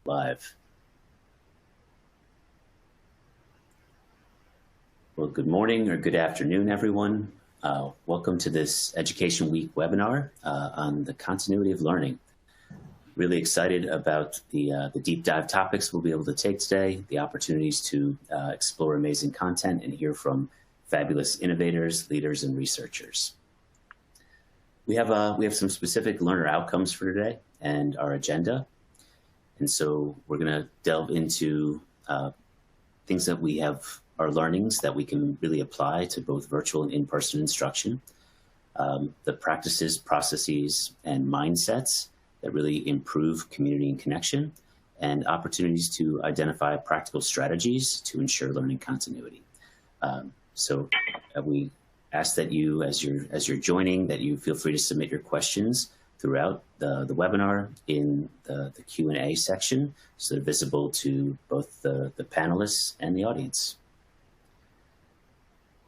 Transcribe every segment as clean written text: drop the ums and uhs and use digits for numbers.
Live. Well, good morning or good afternoon, everyone. Welcome to this Education Week webinar on the continuity of learning. Really excited about the deep dive topics we'll be able to take today, the opportunities to explore amazing content and hear from fabulous innovators, leaders, and researchers. We have some specific learner outcomes for today and our agenda. And so we're going to delve into things that we have, our learnings that we can really apply to both virtual and in-person instruction, the practices, processes, and mindsets that really improve community and connection, and opportunities to identify practical strategies to ensure learning continuity. So we ask that you, as you're joining, that you feel free to submit your questions throughout the webinar in the Q&A section, so they're visible to both the panelists and the audience.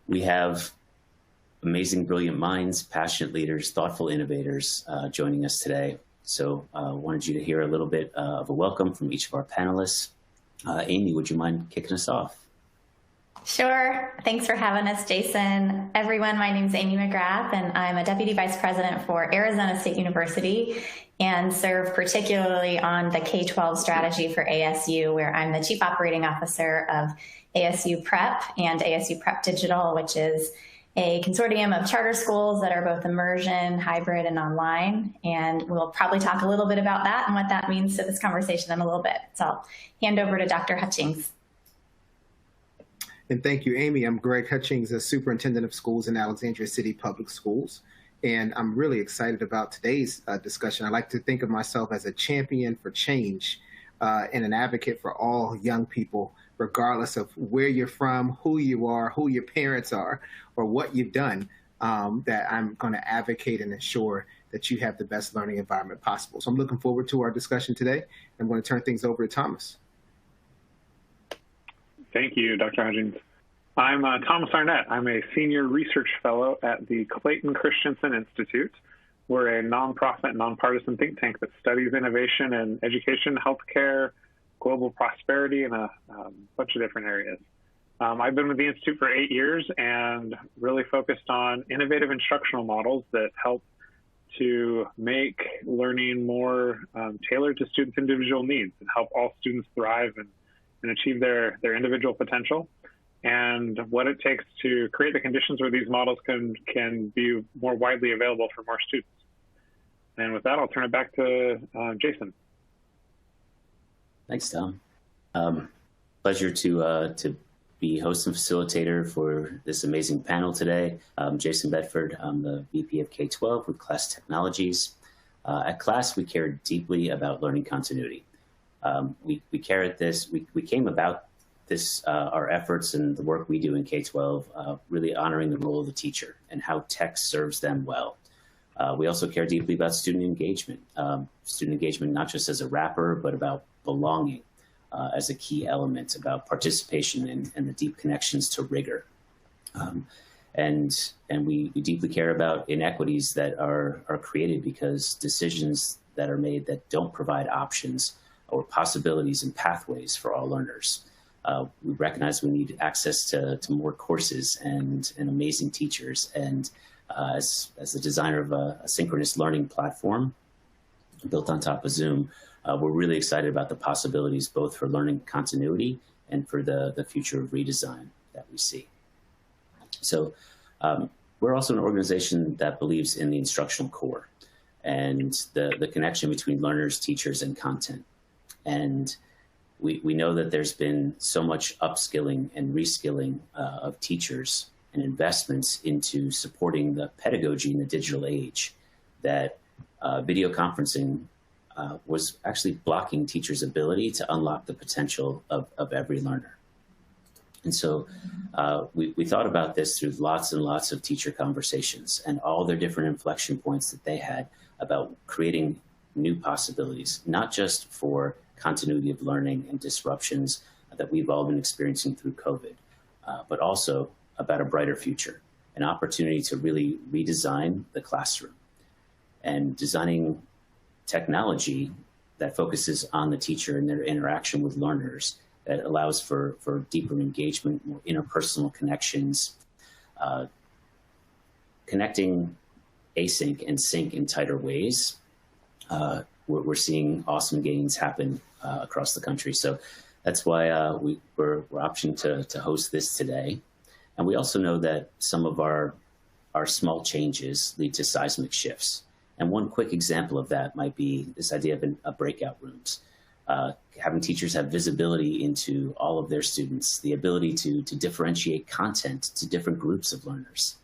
We have amazing, brilliant minds, passionate leaders, thoughtful innovators joining us today. So I wanted you to hear a little bit of a welcome from each of our panelists. Amy, would you mind kicking us off? Sure. Thanks for having us, Jason. Everyone, my name is Amy McGrath, and I'm a Deputy Vice President for Arizona State University and serve particularly on the K-12 strategy for ASU, where I'm the Chief Operating Officer of ASU Prep and ASU Prep Digital, which is a consortium of charter schools that are both immersion, hybrid, and online. And we'll probably talk a little bit about that and what that means to this conversation in a little bit. So I'll hand over to Dr. Hutchings. And thank you, Amy. I'm Greg Hutchings, the Superintendent of Schools in Alexandria City Public Schools. And I'm really excited about today's discussion. I like to think of myself as a champion for change and an advocate for all young people, regardless of where you're from, who you are, who your parents are, or what you've done, that I'm going to advocate and ensure that you have the best learning environment possible. So I'm looking forward to our discussion today. I'm going to turn things over to Thomas. Thank you, Dr. Hutchings. I'm Thomas Arnett. I'm a senior research fellow at the Clayton Christensen Institute. We're a nonprofit, nonpartisan think tank that studies innovation in education, healthcare, global prosperity, and a bunch of different areas. I've been with the Institute for 8 years and really focused on innovative instructional models that help to make learning more tailored to students' individual needs and help all students thrive and achieve their individual potential, and what it takes to create the conditions where these models can be more widely available for more students. And with that, I'll turn it back to Jason. Thanks, Tom. Pleasure to be host and facilitator for this amazing panel today. I'm Jason Bedford. I'm the VP of K-12 with Class Technologies. At Class, we care deeply about learning continuity. We care at this. We came about this, our efforts and the work we do in K-12, really honoring the role of the teacher and how tech serves them well. We also care deeply about student engagement not just as a wrapper, but about belonging as a key element, about participation and the deep connections to rigor. And we deeply care about inequities that are created because decisions that are made that don't provide options or possibilities and pathways for all learners. We recognize we need access to more courses and amazing teachers. And as the designer of a synchronous learning platform built on top of Zoom, we're really excited about the possibilities both for learning continuity and for the future of redesign that we see. So we're also an organization that believes in the instructional core and the connection between learners, teachers, and content. And we know that there's been so much upskilling and reskilling of teachers and investments into supporting the pedagogy in the digital age that video conferencing was actually blocking teachers' ability to unlock the potential of every learner. And so we thought about this through lots and lots of teacher conversations and all their different inflection points that they had about creating new possibilities, not just for continuity of learning and disruptions that we've all been experiencing through COVID, but also about a brighter future, an opportunity to really redesign the classroom. And designing technology that focuses on the teacher and their interaction with learners, that allows for deeper engagement, more interpersonal connections, connecting async and sync in tighter ways. We're seeing awesome gains happen across the country. So that's why we're opting to host this today. And we also know that some of our small changes lead to seismic shifts. And one quick example of that might be this idea of breakout rooms. Having teachers have visibility into all of their students, the ability to differentiate content to different groups of learners,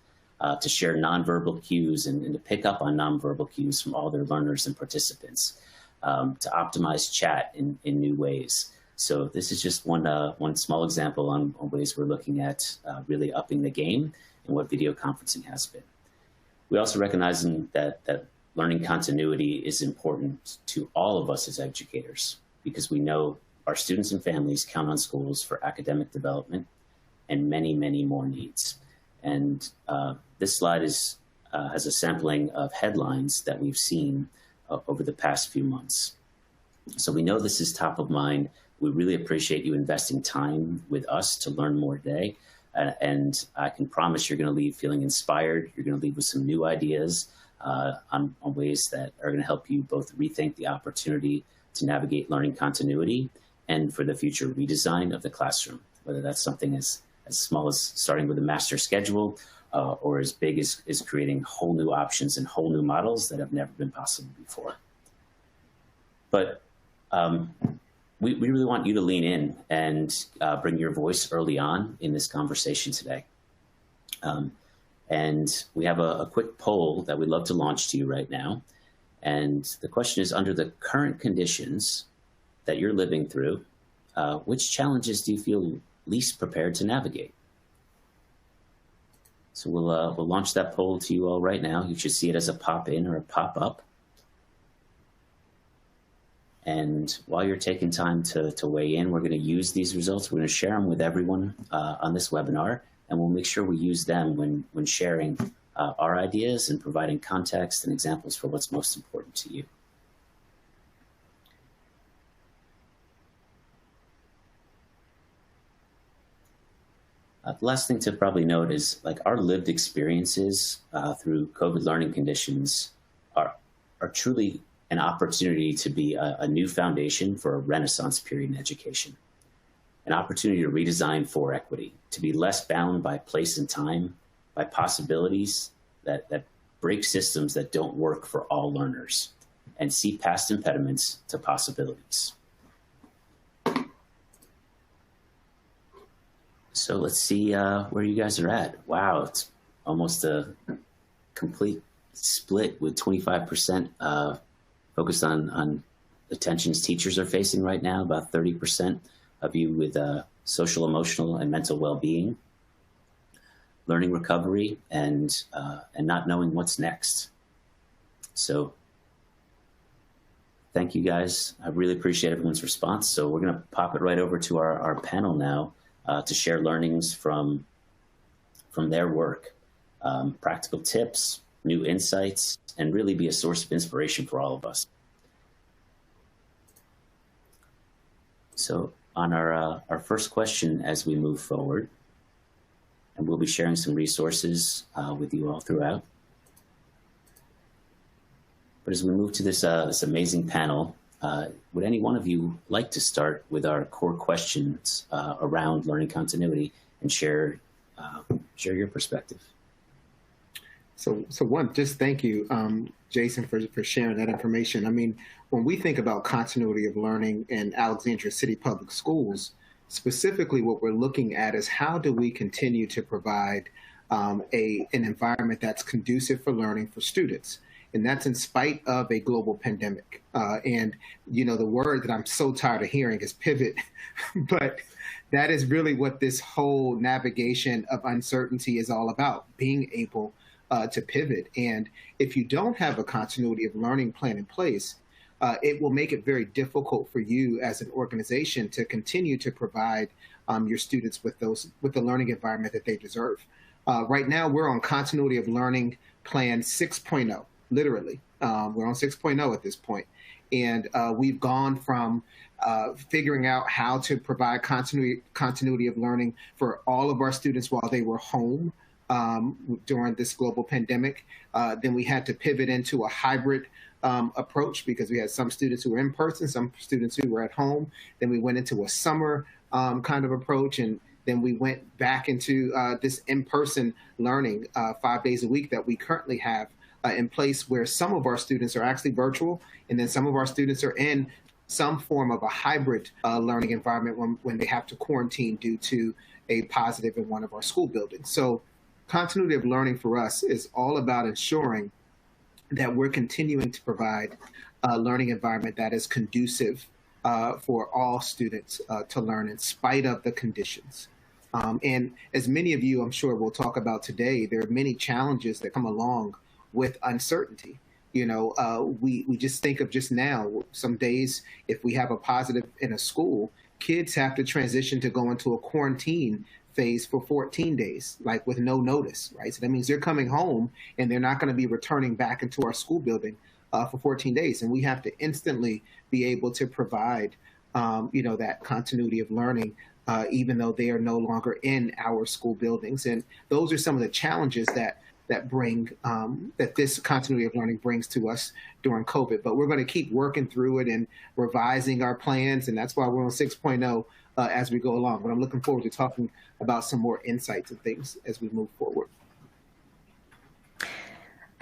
to share nonverbal cues and to pick up on nonverbal cues from all their learners and participants, to optimize chat in new ways. So this is just one small example on ways we're looking at really upping the game and what video conferencing has been. We also recognize that learning continuity is important to all of us as educators, because we know our students and families count on schools for academic development and many, many more needs. And this slide has a sampling of headlines that we've seen over the past few months. So we know this is top of mind. We really appreciate you investing time with us to learn more today. And I can promise you're going to leave feeling inspired. You're going to leave with some new ideas on ways that are going to help you both rethink the opportunity to navigate learning continuity and for the future redesign of the classroom, whether that's something as small as starting with a master schedule or as big as creating whole new options and whole new models that have never been possible before. But we really want you to lean in and bring your voice early on in this conversation today. And we have a quick poll that we'd love to launch to you right now. And the question is, under the current conditions that you're living through, which challenges do you feel least prepared to navigate? So we'll launch that poll to you all right now. You should see it as a pop-in or a pop-up. And while you're taking time to weigh in, we're going to use these results. We're going to share them with everyone on this webinar, and we'll make sure we use them when sharing our ideas and providing context and examples for what's most important to you. The last thing to probably note is, like, our lived experiences through COVID learning conditions are truly an opportunity to be a new foundation for a Renaissance period in education, an opportunity to redesign for equity, to be less bound by place and time, by possibilities that break systems that don't work for all learners, and see past impediments to possibilities. So let's see where you guys are at. Wow, it's almost a complete split with 25% focused on the tensions teachers are facing right now, about 30% of you with social, emotional, and mental well-being, learning recovery, and not knowing what's next. So thank you guys. I really appreciate everyone's response. So we're going to pop it right over to our panel now to share learnings from their work, practical tips, new insights, and really be a source of inspiration for all of us. So on our first question as we move forward, and we'll be sharing some resources with you all throughout. But as we move to this amazing panel, would any one of you like to start with our core questions around learning continuity and share your perspective? So one, just thank you, Jason, for sharing that information. I mean, when we think about continuity of learning in Alexandria City Public Schools, specifically what we're looking at is how do we continue to provide an environment that's conducive for learning for students. And that's in spite of a global pandemic. And, you know, the word that I'm so tired of hearing is pivot, but that is really what this whole navigation of uncertainty is all about, being able to pivot. And if you don't have a continuity of learning plan in place, it will make it very difficult for you as an organization to continue to provide your students with the learning environment that they deserve. Right now, we're on continuity of learning plan 6.0. Literally, we're on 6.0 at this point. And we've gone from figuring out how to provide continuity of learning for all of our students while they were home during this global pandemic. Then we had to pivot into a hybrid approach because we had some students who were in person, some students who were at home. Then we went into a summer kind of approach, and then we went back into this in-person learning 5 days a week that we currently have in place, where some of our students are actually virtual, and then some of our students are in some form of a hybrid learning environment when they have to quarantine due to a positive in one of our school buildings. So continuity of learning for us is all about ensuring that we're continuing to provide a learning environment that is conducive for all students to learn in spite of the conditions. And as many of you, I'm sure, will talk about today, there are many challenges that come along with uncertainty. You know, we just think of just now, some days, if we have a positive in a school, kids have to transition to go into a quarantine phase for 14 days, like with no notice, right? So that means they're coming home and they're not going to be returning back into our school building for 14 days. And we have to instantly be able to provide, you know, that continuity of learning, even though they are no longer in our school buildings. And those are some of the challenges that this continuity of learning brings to us during COVID. But we're going to keep working through it and revising our plans. And that's why we're on 6.0 as we go along. But I'm looking forward to talking about some more insights and things as we move forward.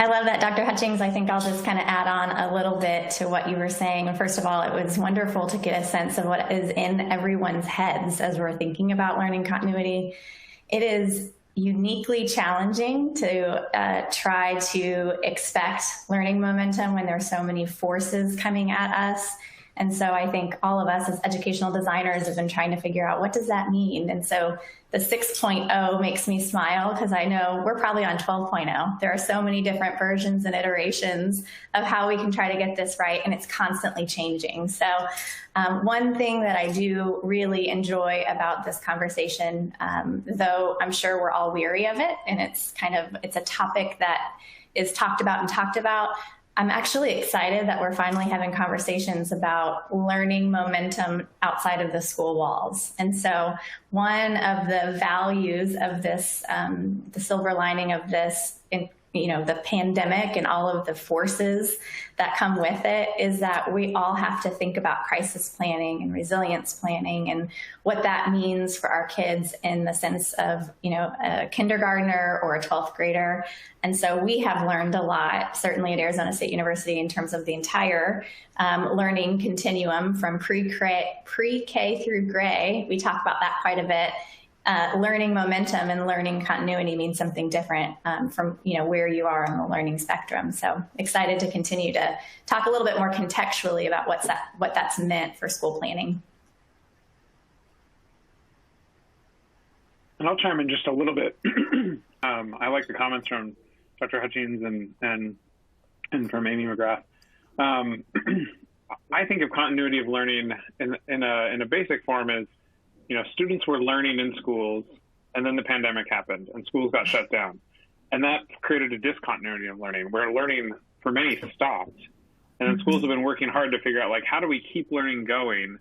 I love that, Dr. Hutchings. I think I'll just kind of add on a little bit to what you were saying. First of all, it was wonderful to get a sense of what is in everyone's heads as we're thinking about learning continuity. It is uniquely challenging to try to expect learning momentum when there's so many forces coming at us. And so I think all of us as educational designers have been trying to figure out, what does that mean? And so the 6.0 makes me smile because I know we're probably on 12.0. There are so many different versions and iterations of how we can try to get this right, and it's constantly changing. So one thing that I do really enjoy about this conversation, though I'm sure we're all weary of it, and it's a topic that is talked about, I'm actually excited that we're finally having conversations about learning momentum outside of the school walls. And so one of the values of this, the silver lining of this, the pandemic and all of the forces that come with it, is that we all have to think about crisis planning and resilience planning and what that means for our kids in the sense of, a kindergartner or a 12th grader. And so we have learned a lot, certainly at Arizona State University, in terms of the entire learning continuum from pre-K through gray. We talk about that quite a bit. Learning momentum and learning continuity means something different from where you are on the learning spectrum. So excited to continue to talk a little bit more contextually about what that's meant for school planning. And I'll chime in just a little bit. I like the comments from Dr. Hutchings and from Amy McGrath. I think of continuity of learning in a basic form as, students were learning in schools, and then the pandemic happened and schools got shut down. And that created a discontinuity of learning where learning for many stopped. And then schools have been working hard to figure out, how do we keep learning going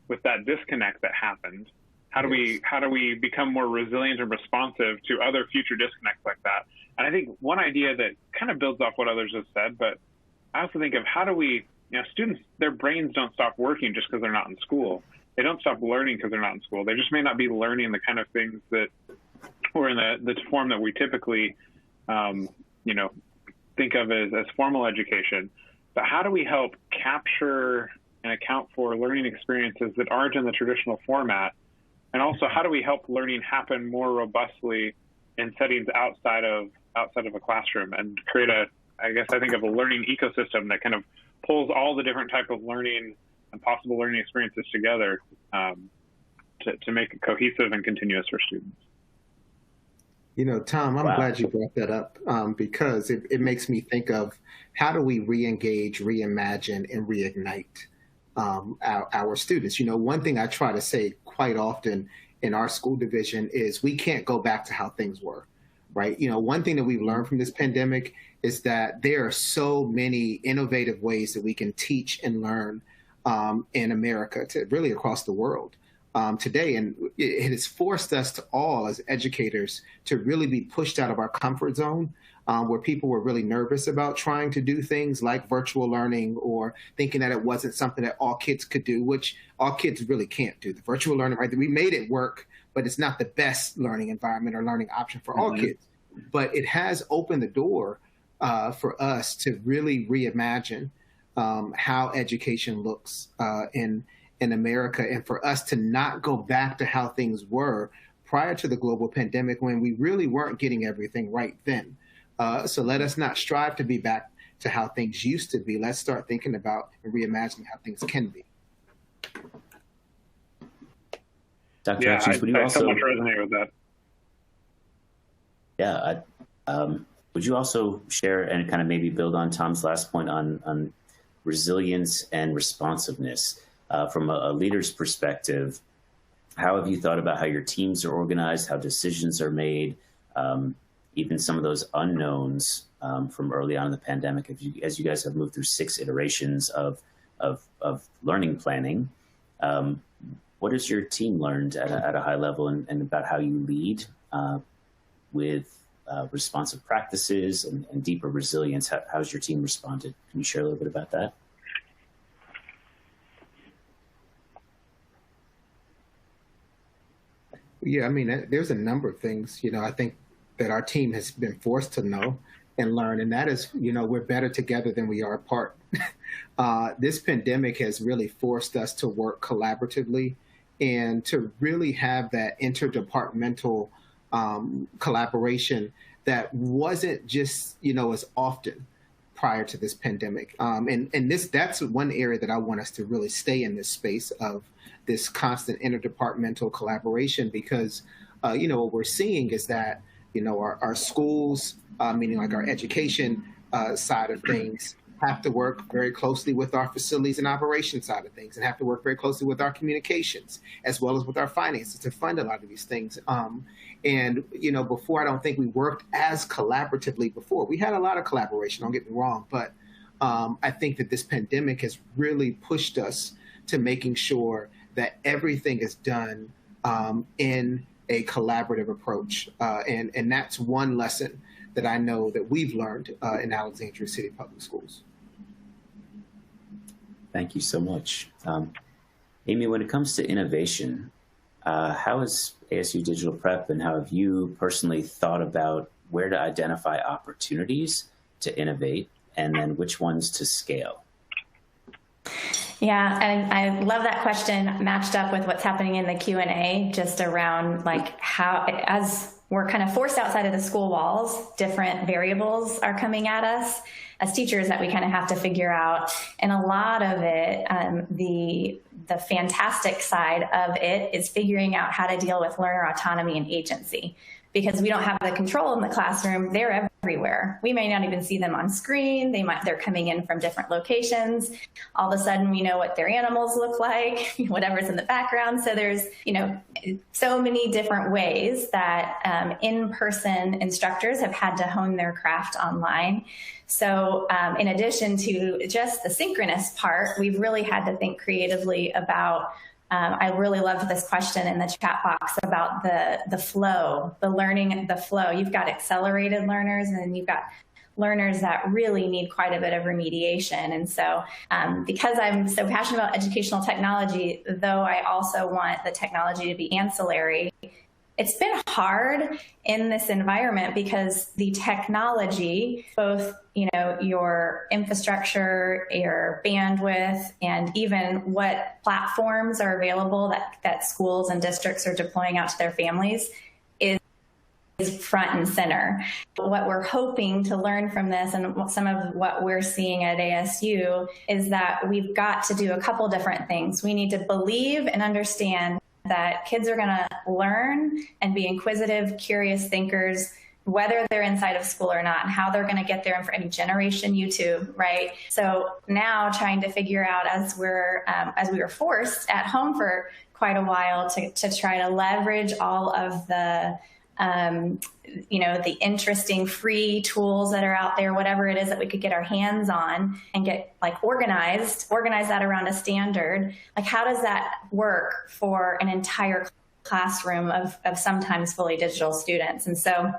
with that disconnect that happened? How do we become more resilient and responsive to other future disconnects like that? And I think one idea that kind of builds off what others have said, but I also think of how do we, students, their brains don't stop working just because they're not in school. They don't stop learning because they're not in school. They just may not be learning the kind of things that, or in the form that we typically, think of as formal education. But how do we help capture and account for learning experiences that aren't in the traditional format? And also, how do we help learning happen more robustly in settings outside of a classroom and create I think of a learning ecosystem that kind of pulls all the different type of learning and possible learning experiences together to make it cohesive and continuous for students. Tom, I'm glad you brought that up because it makes me think of how do we re-engage, reimagine, and reignite our students. One thing I try to say quite often in our school division is we can't go back to how things were, right? One thing that we've learned from this pandemic is that there are so many innovative ways that we can teach and learn in America, to really across the world today. And it has forced us to all as educators to really be pushed out of our comfort zone, where people were really nervous about trying to do things like virtual learning, or thinking that it wasn't something that all kids could do, which all kids really can't do. The virtual learning, right? We made it work, but it's not the best learning environment or learning option for all kids. But it has opened the door for us to really reimagine how education looks in America, and for us to not go back to how things were prior to the global pandemic, when we really weren't getting everything right then. So let us not strive to be back to how things used to be. Let's start thinking about and reimagining how things can be. Dr. Hutchings, would you also so much resonate with that? Yeah, would you also share and kind of maybe build on Tom's last point on resilience and responsiveness from a leader's perspective? How have you thought about how your teams are organized, how decisions are made, even some of those unknowns from early on in the pandemic? As you guys have moved through 6 iterations of learning planning, what has your team learned at a high level, and about how you lead with responsive practices and deeper resilience? How's your team responded? Can you share a little bit about that? Yeah, I mean, there's a number of things, I think that our team has been forced to know and learn, and that is, we're better together than we are apart. This pandemic has really forced us to work collaboratively and to really have that interdepartmental collaboration that wasn't just, as often prior to this pandemic. And that's one area that I want us to really stay in this space of this constant interdepartmental collaboration, because, what we're seeing is that, our schools, meaning like our education side of things, have to work very closely with our facilities and operations side of things, and have to work very closely with our communications, as well as with our finances, to fund a lot of these things. And, before, I don't think we worked as collaboratively before. We had a lot of collaboration, don't get me wrong, but I think that this pandemic has really pushed us to making sure that everything is done in a collaborative approach. And that's one lesson that I know that we've learned in Alexandria City Public Schools. Thank you so much. Amy, when it comes to innovation, how is ASU Digital Prep, and how have you personally thought about where to identify opportunities to innovate, and then which ones to scale? Yeah, and I love that question matched up with what's happening in the Q&A, just around like how, as we're kind of forced outside of the school walls, different variables are coming at us as teachers that we kind of have to figure out. And a lot of it, the fantastic side of it is figuring out how to deal with learner autonomy and agency, because we don't have the control in the classroom. They're everywhere. We may not even see them on screen. They're coming in from different locations. All of a sudden, we know what their animals look like, whatever's in the background. So there's, so many different ways that in-person instructors have had to hone their craft online. So in addition to just the synchronous part, we've really had to think creatively about I really loved this question in the chat box about the flow, the learning, the flow. You've got accelerated learners, and then you've got learners that really need quite a bit of remediation. And so because I'm so passionate about educational technology, though I also want the technology to be ancillary, it's been hard in this environment because the technology, both, your infrastructure, your bandwidth, and even what platforms are available that schools and districts are deploying out to their families is front and center. What we're hoping to learn from this, and some of what we're seeing at ASU, is that we've got to do a couple different things. We need to believe and understand that kids are going to learn and be inquisitive, curious thinkers, whether they're inside of school or not, and how they're going to get there in any generation YouTube, right? So now trying to figure out, as we were forced at home for quite a while to try to leverage all of the the interesting free tools that are out there, whatever it is that we could get our hands on and get organize that around a standard. Like, how does that work for an entire classroom of sometimes fully digital students? And so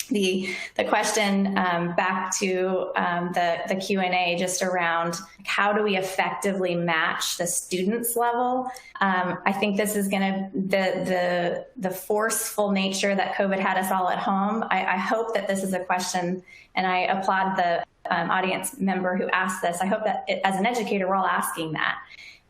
the question back to the Q&A just around how do we effectively match the students level? I think this is going to, the forceful nature that COVID had us all at home. I hope that this is a question, and I applaud the audience member who asked this. I hope that as an educator, we're all asking that.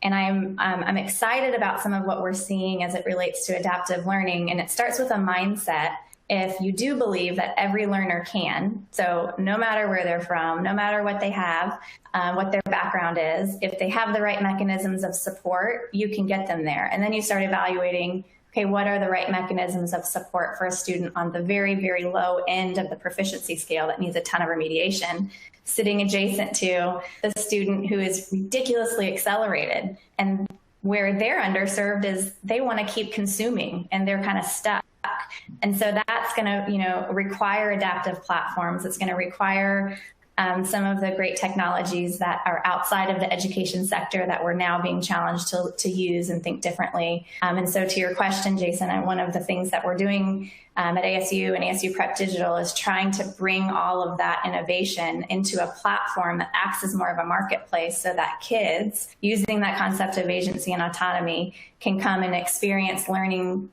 And I'm excited about some of what we're seeing as it relates to adaptive learning. And it starts with a mindset. If you do believe that every learner can, so no matter where they're from, no matter what they have, what their background is, if they have the right mechanisms of support, you can get them there. And then you start evaluating, okay, what are the right mechanisms of support for a student on the very, very low end of the proficiency scale that needs a ton of remediation, sitting adjacent to the student who is ridiculously accelerated. And where they're underserved is they want to keep consuming and they're kind of stuck. And so that's going to, require adaptive platforms. It's going to require some of the great technologies that are outside of the education sector that we're now being challenged to use and think differently. And so to your question, Jason, one of the things that we're doing at ASU and ASU Prep Digital is trying to bring all of that innovation into a platform that acts as more of a marketplace so that kids, using that concept of agency and autonomy, can come and experience learning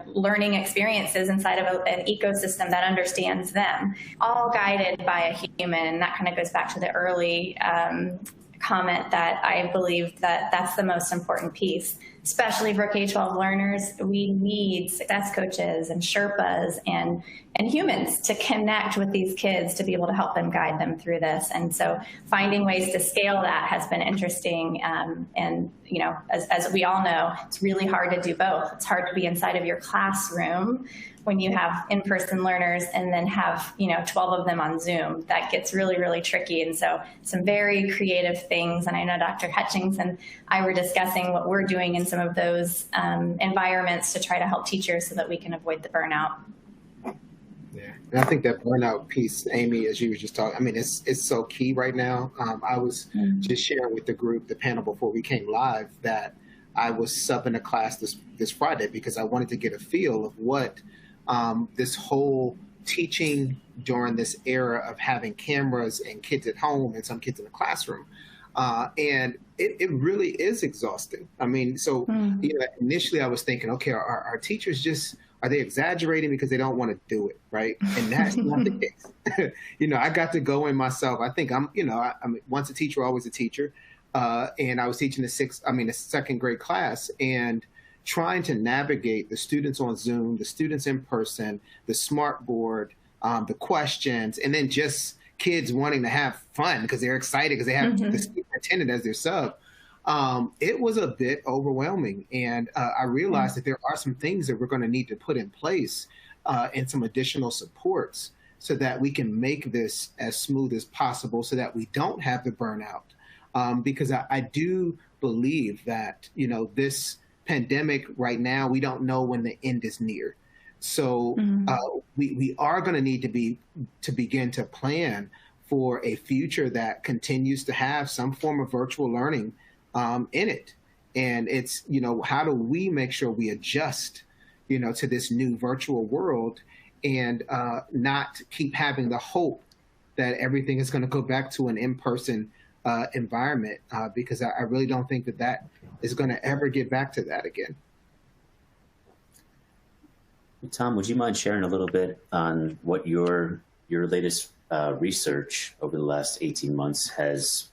learning experiences inside of an ecosystem that understands them, all guided by a human. That kind of goes back to the early comment that I believe that that's the most important piece, especially for K-12 learners. We need success coaches and Sherpas and humans to connect with these kids to be able to help them, guide them through this. And so finding ways to scale that has been interesting. And as we all know, it's really hard to do both. It's hard to be inside of your classroom when you have in-person learners and then have 12 of them on Zoom. That gets really, really tricky. And so some very creative things. And I know Dr. Hutchings and I were discussing what we're doing in some of those environments to try to help teachers so that we can avoid the burnout. Yeah, and I think that burnout piece, Amy, as you were just talking, I mean, it's so key right now. I was just sharing with the group, the panel before we came live, that I was subbing a class this Friday because I wanted to get a feel of what this whole teaching during this era of having cameras and kids at home and some kids in the classroom. And it really is exhausting. I mean, so initially I was thinking, okay, are teachers are they exaggerating because they don't want to do it, right? And that's not the case. I got to go in myself. I think I'm once a teacher, always a teacher. And I was teaching the second grade class, and trying to navigate the students on Zoom, the students in person, the smart board, the questions, and then just kids wanting to have fun because they're excited because they have the superintendent as their sub. It was a bit overwhelming. And I realized that there are some things that we're going to need to put in place and some additional supports so that we can make this as smooth as possible so that we don't have the burnout. Because I do believe that, this pandemic right now, we don't know when the end is near. So we are going to need to begin to plan for a future that continues to have some form of virtual learning in it. And it's, how do we make sure we adjust, to this new virtual world and not keep having the hope that everything is going to go back to an in-person environment, because I really don't think that is going to ever get back to that again. Tom, would you mind sharing a little bit on what your latest research over the last 18 months has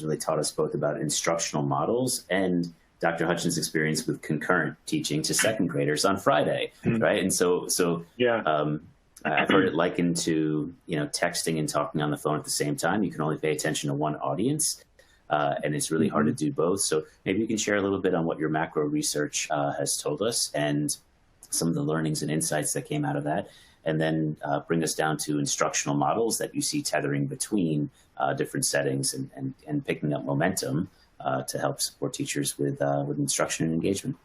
really taught us both about instructional models and Dr. Hutchins' experience with concurrent teaching to second graders on Friday, right? And so I've heard it likened to, texting and talking on the phone at the same time. You can only pay attention to one audience, and it's really hard to do both. So maybe you can share a little bit on what your macro research has told us and some of the learnings and insights that came out of that, and then bring us down to instructional models that you see tethering between different settings and picking up momentum to help support teachers with instruction and engagement.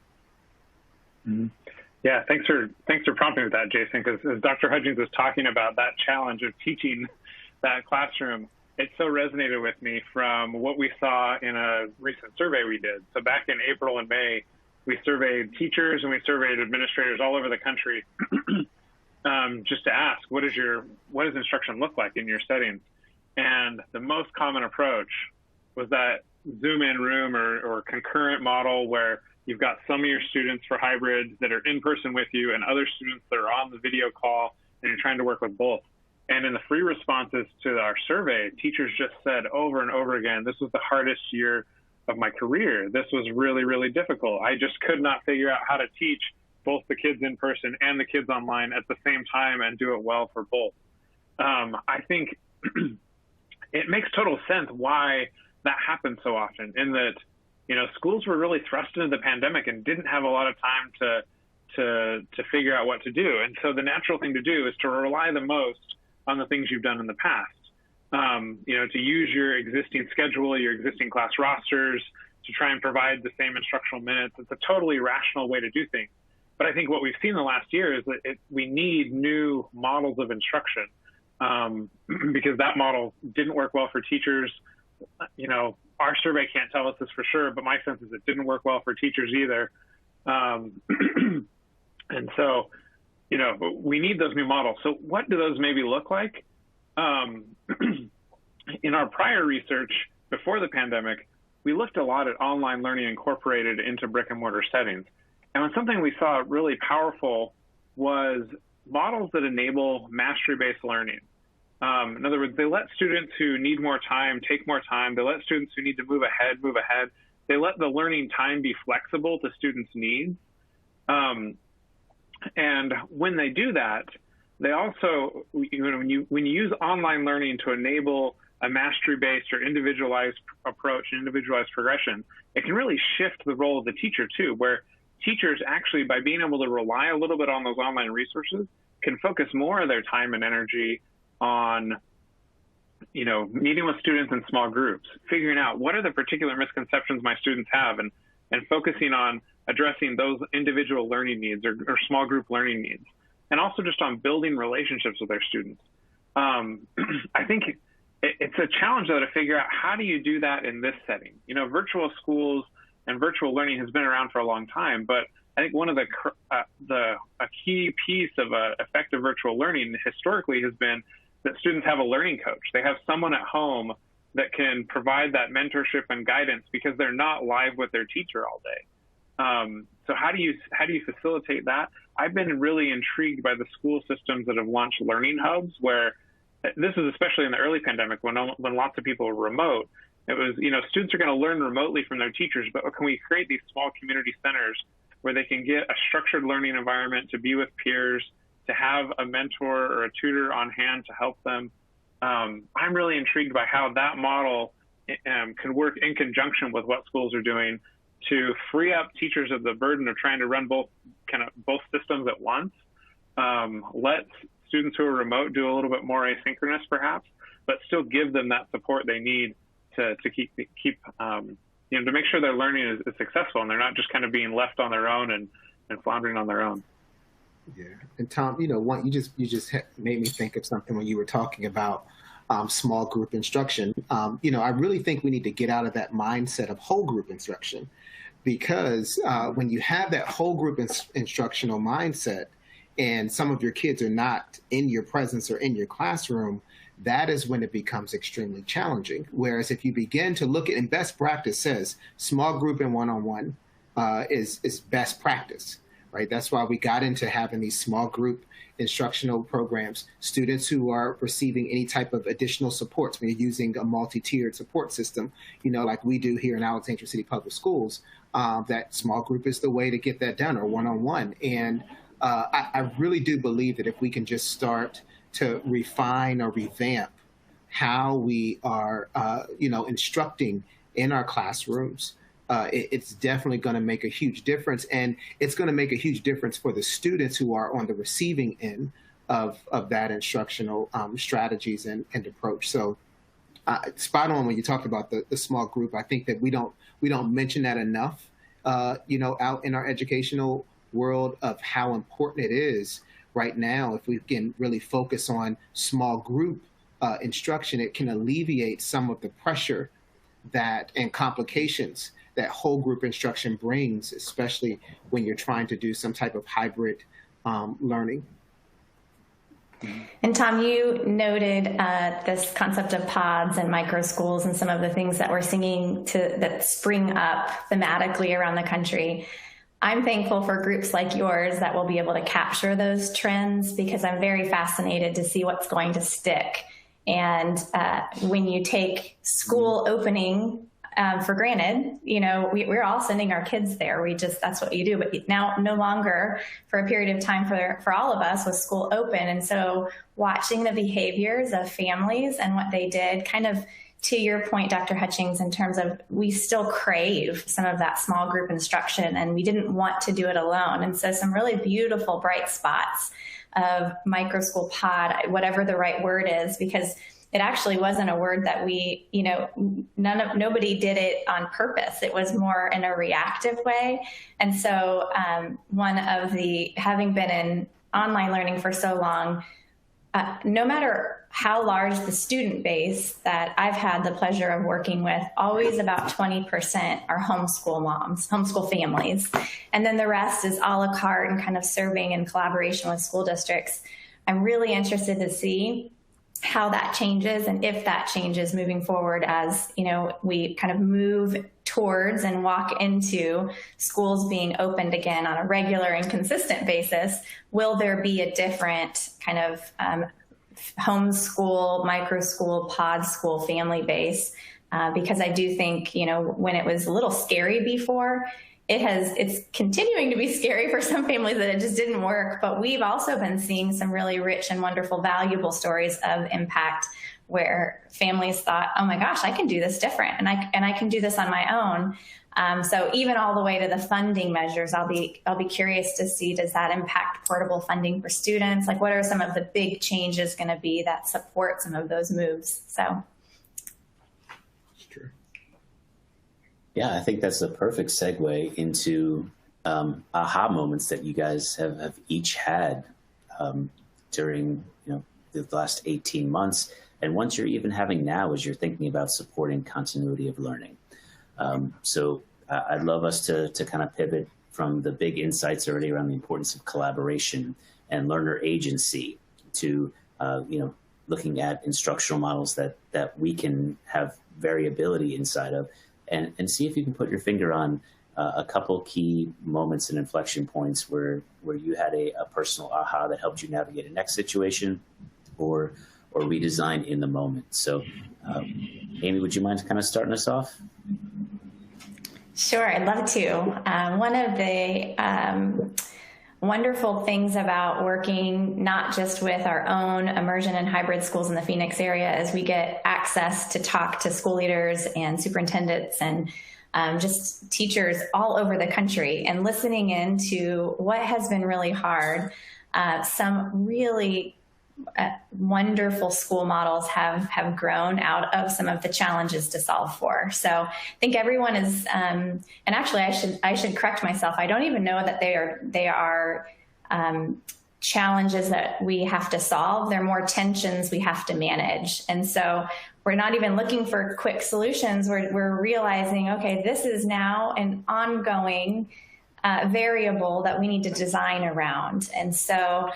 Yeah, thanks for prompting with that, Jason, because as Dr. Hutchings was talking about that challenge of teaching that classroom, it so resonated with me from what we saw in a recent survey we did. So back in April and May, we surveyed teachers and we surveyed administrators all over the country just to ask, what does instruction look like in your settings? And the most common approach was that Zoom in room or concurrent model where you've got some of your students for hybrids that are in person with you and other students that are on the video call, and you're trying to work with both. And in the free responses to our survey, teachers just said over and over again, this was the hardest year of my career. This was really, really difficult. I just could not figure out how to teach both the kids in person and the kids online at the same time and do it well for both. I think it makes total sense why that happens so often, in that, you know, schools were really thrust into the pandemic and didn't have a lot of time to figure out what to do. And so the natural thing to do is to rely the most on the things you've done in the past. You know, to use your existing schedule, your existing class rosters, to try and provide the same instructional minutes. It's a totally rational way to do things. But I think what we've seen in the last year is that we need new models of instruction, because that model didn't work well for teachers. You know, our survey can't tell us this for sure, but my sense is it didn't work well for teachers either. And so, you know, we need those new models. So what do those maybe look like? In our prior research before the pandemic, we looked a lot at online learning incorporated into brick and mortar settings. And when something we saw really powerful was models that enable mastery-based learning. In other words, they let students who need more time take more time. They let students who need to move ahead. They let the learning time be flexible to students' needs. And when they do that, they also, you know, when you use online learning to enable a mastery-based or individualized approach and individualized progression, it can really shift the role of the teacher too, where teachers actually, by being able to rely a little bit on those online resources, can focus more of their time and energy on, you know, meeting with students in small groups, figuring out what are the particular misconceptions my students have, and focusing on addressing those individual learning needs or small group learning needs, and also just on building relationships with their students. I think it's a challenge, though, to figure out how do you do that in this setting. You know, virtual schools and virtual learning has been around for a long time, but I think one of a key piece of effective virtual learning historically has been that students have a learning coach. They have someone at home that can provide that mentorship and guidance because they're not live with their teacher all day. So how do you facilitate that? I've been really intrigued by the school systems that have launched learning hubs, where this is especially in the early pandemic when lots of people were remote. It was, you know, students are going to learn remotely from their teachers, but can we create these small community centers where they can get a structured learning environment to be with peers, to have a mentor or a tutor on hand to help them? I'm really intrigued by how that model can work in conjunction with what schools are doing to free up teachers of the burden of trying to run both systems at once. Let students who are remote do a little bit more asynchronous perhaps, but still give them that support they need to keep you know, to make sure their learning is successful and they're not just kind of being left on their own and floundering on their own. Yeah, and Tom, you know, you just made me think of something when you were talking about small group instruction. You know, I really think we need to get out of that mindset of whole group instruction, because when you have that whole group instructional mindset and some of your kids are not in your presence or in your classroom, that is when it becomes extremely challenging. Whereas if you begin to look at, and best practice says small group and one-on-one is best practice, right? That's why we got into having these small group instructional programs. Students who are receiving any type of additional supports, when you're using a multi-tiered support system, you know, like we do here in Alexandria City Public Schools, that small group is the way to get that done, or one-on-one. And I really do believe that if we can just start to refine or revamp how we are, you know, instructing in our classrooms, it's definitely going to make a huge difference. And it's going to make a huge difference for the students who are on the receiving end of that instructional strategies and approach. So spot on when you talked about the small group. I think that we don't mention that enough, you know, out in our educational world of how important it is right now, if we can really focus on small group instruction, it can alleviate some of the pressure that and complications that whole group instruction brings, especially when you're trying to do some type of hybrid learning. And Tom, you noted this concept of pods and micro schools and some of the things that we're seeing that spring up thematically around the country. I'm thankful for groups like yours that will be able to capture those trends, because I'm very fascinated to see what's going to stick. And when you take school opening for granted, you know, we're all sending our kids there. That's what you do. But now no longer for a period of time for all of us with school open. And so watching the behaviors of families and what they did, kind of to your point, Dr. Hutchings, in terms of we still crave some of that small group instruction, and we didn't want to do it alone. And so some really beautiful bright spots of micro school pod, whatever the right word is, because it actually wasn't a word that we, you know, nobody did it on purpose. It was more in a reactive way. And so having been in online learning for so long, no matter how large the student base that I've had the pleasure of working with, always about 20% are homeschool moms, homeschool families. And then the rest is a la carte and kind of serving in collaboration with school districts. I'm really interested to see how that changes and if that changes moving forward as, you know, we kind of move towards and walk into schools being opened again on a regular and consistent basis. Will there be a different kind of homeschool, micro school, pod school family base? Because I do think, you know, when it was a little scary before, it's continuing to be scary for some families that it just didn't work. But we've also been seeing some really rich and wonderful, valuable stories of impact where families thought, oh my gosh, I can do this different, and I can do this on my own. So even all the way to the funding measures, I'll be curious to see, does that impact portable funding for students? Like, what are some of the big changes going to be that support some of those moves? So. Yeah, I think that's a perfect segue into aha moments that you guys have each had during, you know, the last 18 months, and ones you're even having now as you're thinking about supporting continuity of learning. So I'd love us to kind of pivot from the big insights already around the importance of collaboration and learner agency to, you know, looking at instructional models that we can have variability inside of, and see if you can put your finger on a couple key moments and inflection points where you had a personal aha that helped you navigate a next situation or redesign in the moment. So, Amy, would you mind kind of starting us off? Sure, I'd love to. One of the wonderful things about working not just with our own immersion and hybrid schools in the Phoenix area is we get access to talk to school leaders and superintendents and just teachers all over the country, and listening into what has been really hard. Some really wonderful school models have grown out of some of the challenges to solve for. So I think everyone is, and actually I should correct myself. I don't even know that they are challenges that we have to solve. They're more tensions we have to manage. And so we're not even looking for quick solutions. We're realizing, okay, this is now an ongoing variable that we need to design around. And so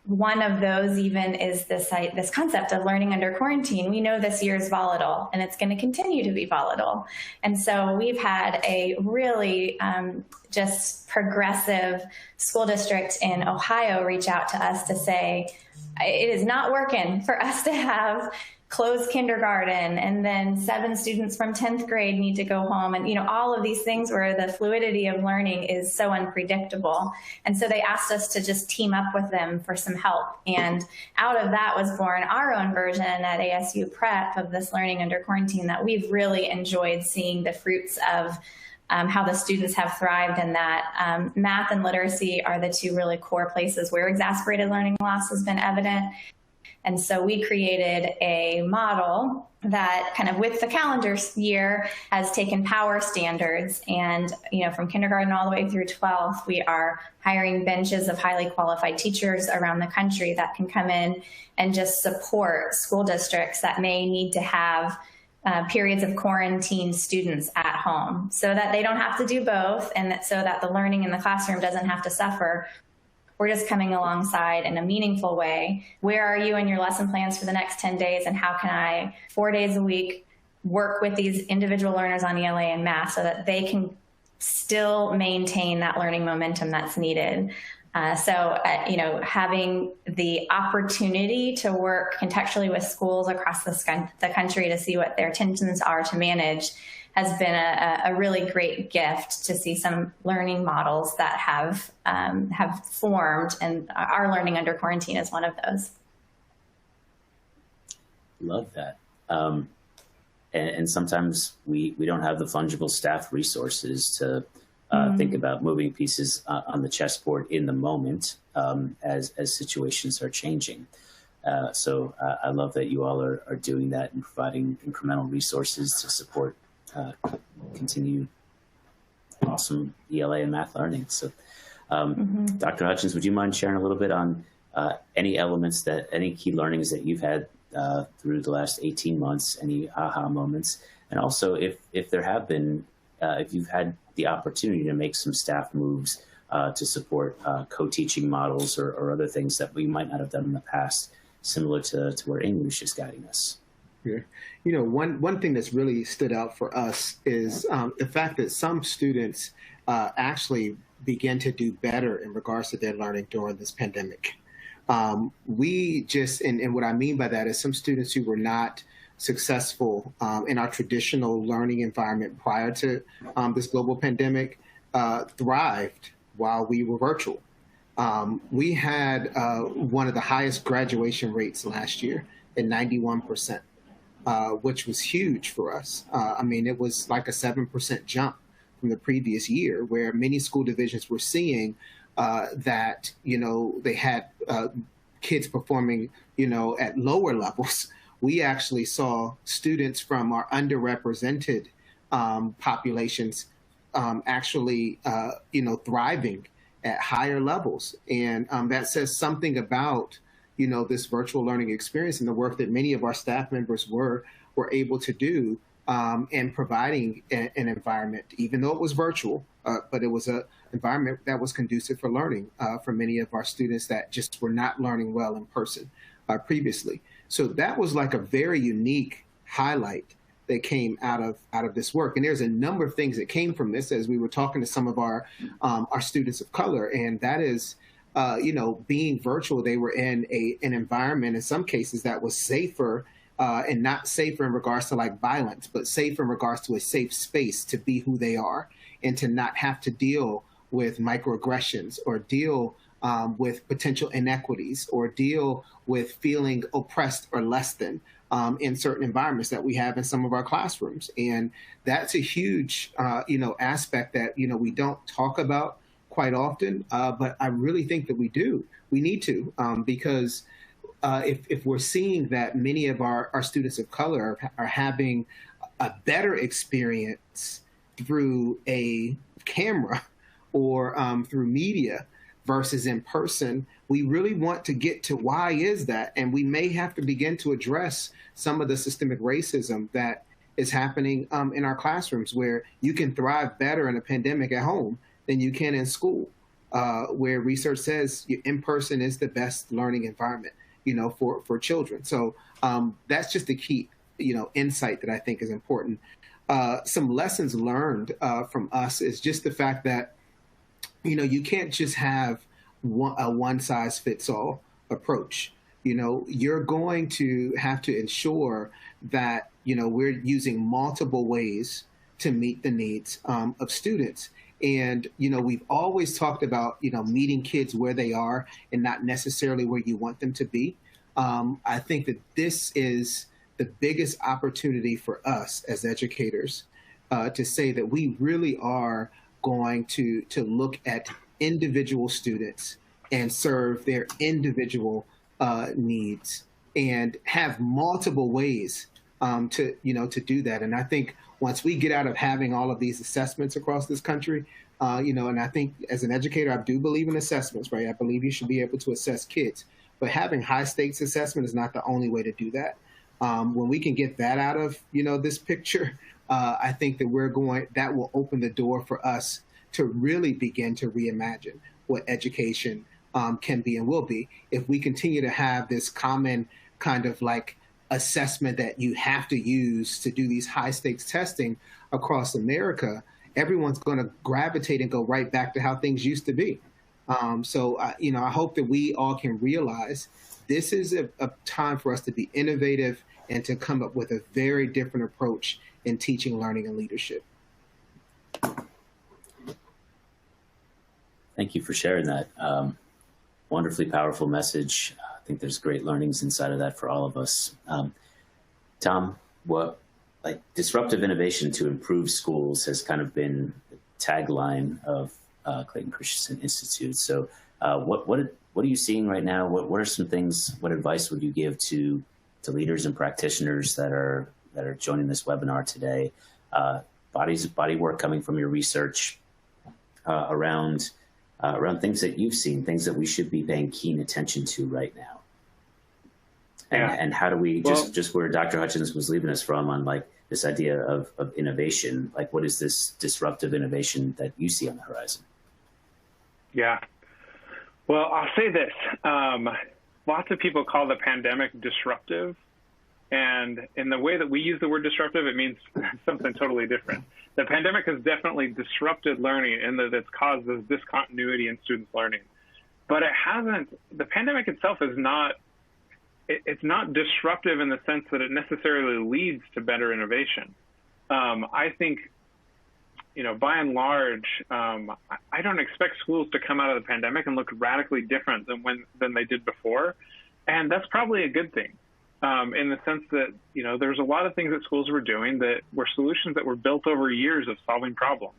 one of those even is this concept of learning under quarantine. We know this year is volatile, and it's going to continue to be volatile. And so we've had a really just progressive school district in Ohio reach out to us to say, it is not working for us to have closed kindergarten, and then 7 students from 10th grade need to go home, and all of these things where the fluidity of learning is so unpredictable. And so they asked us to just team up with them for some help, and out of that was born our own version at ASU Prep of this learning under quarantine that we've really enjoyed seeing the fruits of. How the students have thrived in that. Math and literacy are the 2 really core places where exasperated learning loss has been evident. And so we created a model that kind of with the calendar year has taken power standards, and from kindergarten all the way through 12th, we are hiring benches of highly qualified teachers around the country that can come in and just support school districts that may need to have periods of quarantine students at home, so that they don't have to do both, and so that the learning in the classroom doesn't have to suffer. We're just coming alongside in a meaningful way. Where are you in your lesson plans for the next 10 days? And how can I, 4 days a week, work with these individual learners on ELA and math so that they can still maintain that learning momentum that's needed? Having the opportunity to work contextually with schools across the country to see what their intentions are to manage has been a really great gift to see some learning models that have formed, and our learning under quarantine is one of those. Love that. And sometimes we don't have the fungible staff resources to think about moving pieces on the chessboard in the moment as situations are changing. So I love that you all are doing that and providing incremental resources to support continued awesome ELA and math learning. So Dr. Hutchings, would you mind sharing a little bit on any key learnings that you've had through the last 18 months, any aha moments, and also if there have been, if you've had the opportunity to make some staff moves to support co-teaching models or other things that we might not have done in the past, similar to where Amy was just guiding us. Yeah. One thing that's really stood out for us is the fact that some students actually began to do better in regards to their learning during this pandemic. And what I mean by that is some students who were not successful in our traditional learning environment prior to this global pandemic thrived while we were virtual. We had one of the highest graduation rates last year at 91%. Which was huge for us. It was like a 7% jump from the previous year, where many school divisions were seeing that, they had kids performing, at lower levels. We actually saw students from our underrepresented populations actually, thriving at higher levels. And that says something about this virtual learning experience and the work that many of our staff members were able to do in providing an environment, even though it was virtual, but it was an environment that was conducive for learning for many of our students that just were not learning well in person previously. So that was like a very unique highlight that came out of this work. And there's a number of things that came from this as we were talking to some of our students of color, and that is being virtual, they were in an environment in some cases that was safer and not safer in regards to like violence, but safer in regards to a safe space to be who they are and to not have to deal with microaggressions or deal with potential inequities or deal with feeling oppressed or less than in certain environments that we have in some of our classrooms. And that's a huge, aspect that, we don't talk about quite often, but I really think that we need to, because if we're seeing that many of our students of color are having a better experience through a camera or through media versus in person, we really want to get to why is that? And we may have to begin to address some of the systemic racism that is happening in our classrooms, where you can thrive better in a pandemic at home than you can in school, where research says in person is the best learning environment, for children. So that's just a key, insight that I think is important. Some lessons learned from us is just the fact that, you can't just have a one-size-fits-all approach. You're going to have to ensure that, we're using multiple ways to meet the needs of students. And, we've always talked about, meeting kids where they are and not necessarily where you want them to be. I think that this is the biggest opportunity for us as educators to say that we really are going to look at individual students and serve their individual needs and have multiple ways to do that. And I think once we get out of having all of these assessments across this country, and I think as an educator, I do believe in assessments, right? I believe you should be able to assess kids, but having high stakes assessment is not the only way to do that. When we can get that out of, this picture, I think that will open the door for us to really begin to reimagine what education can be and will be. If we continue to have this common kind of like assessment that you have to use to do these high stakes testing across America, everyone's going to gravitate and go right back to how things used to be. I hope that we all can realize this is a time for us to be innovative and to come up with a very different approach in teaching, learning, and leadership. Thank you for sharing that. Wonderfully powerful message. I think there's great learnings inside of that for all of us. Tom, disruptive innovation to improve schools has kind of been the tagline of Clayton Christensen Institute. So what are you seeing right now? What are some things, what advice would you give to leaders and practitioners that are joining this webinar today? Body work coming from your research around things that you've seen, things that we should be paying keen attention to right now. And how do we, just where Dr. Hutchings was leaving us from on this idea of innovation, what is this disruptive innovation that you see on the horizon? Yeah. Well, I'll say this. Lots of people call the pandemic disruptive. And in the way that we use the word disruptive, it means something totally different. The pandemic has definitely disrupted learning in that it's caused this discontinuity in students' learning. But the pandemic itself is not, it's not disruptive in the sense that it necessarily leads to better innovation. I think, by and large, I don't expect schools to come out of the pandemic and look radically different than they did before. And that's probably a good thing. In the sense that, there's a lot of things that schools were doing that were solutions that were built over years of solving problems.